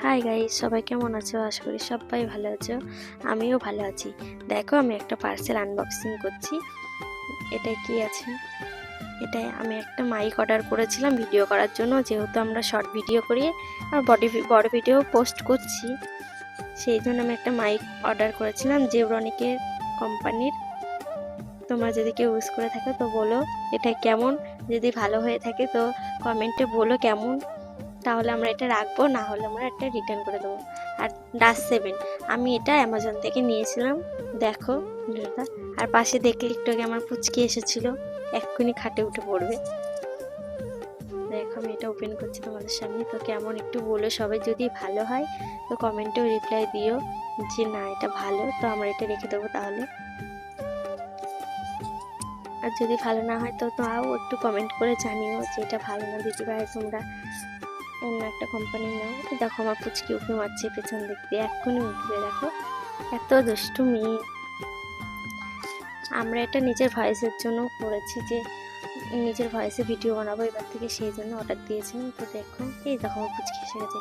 Hi guys, সবাই কেমন আছো? আশা করি সবাই ভালো আছো। আমিও ভালো আছি। দেখো, আমি একটা পার্সেল আনবক্সিং করছি। এটাই কি আছে? এটাই আমি একটা মাইক অর্ডার করেছিলাম ভিডিও করার জন্য, যেহেতু আমরা শর্ট ভিডিও করি আর বড় ভিডিও পোস্ট করছি। সেই জন্য আমি একটা মাইক অর্ডার করেছিলাম জেব্রনিকের কোম্পানির। তোমরা যদি কেউ ইউজ করে থাকো তো বলো এটা কেমন। যদি ভালো হয়ে থাকে তো কমেন্টে বলো কেমন, তাহলে আমরা এটা রাখবো, না হলে আমরা এটা রিটার্ন করে দেবো। আর ডাস 7 আমি এটা অ্যামাজন থেকে নিয়েছিলাম। দেখো ভিডিওটা। আর পাশে দেখলে একটু আগে আমার পুচকি এসেছিল, এক্ষুনি খাটে উঠে পড়বে। দেখো আমি এটা ওপেন করছি তোমাদের সামনে। তো কেমন একটু বলো সবাই, যদি ভালো হয় তো কমেন্টেও রিপ্লাই দিও যে না এটা ভালো, তো আমরা এটা রেখে দেবো তাহলে। আর যদি ভালো না হয় তো তাও একটু কমেন্ট করে জানিও যে এটা ভালো না দিদি ভাই, তোমরা অন্য একটা কোম্পানি নাও। দেখো আমার পুচকি উঠে মারছে পেছন দিক দিয়ে, এক্ষুনি উঠবে। দেখো এত দুষ্টু মেয়ে। আমরা এটা নিজের ভয়েসের জন্য করেছি, যে নিজের ভয়েসে ভিডিও বানাবো এবার থেকে, সেই জন্য অর্ডার দিয়েছিলাম। তো দেখো এই দেখো আমার পুচকি এসে গেছে।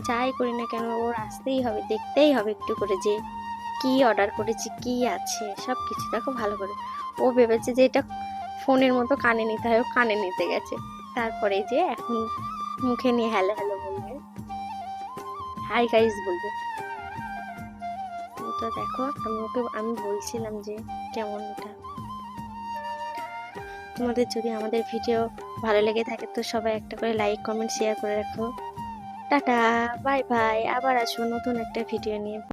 যাই করি না কেন ওর আসতেই হবে, দেখতেই হবে একটু করে যে কি অর্ডার করেছি, কি আছে সব কিছু। দেখো ভালো করে ও ভেবেছে যে এটা ফোনের মতো কানে নিতে হয়, ও কানে নিতে গেছে। তারপরে যে এখন মুখে নিয়ে হ্যালো হ্যালো বলবে, হাই গাইস বলবে। তো দেখো আমি বলছিলাম যে কেমন এটা। তোমাদের যদি আমাদের ভিডিও ভালো লেগে থাকে তো সবাই একটা করে লাইক কমেন্ট শেয়ার করে রাখো। টাটা, বাই বাই, আবার আসবো নতুন একটা ভিডিও নিয়ে।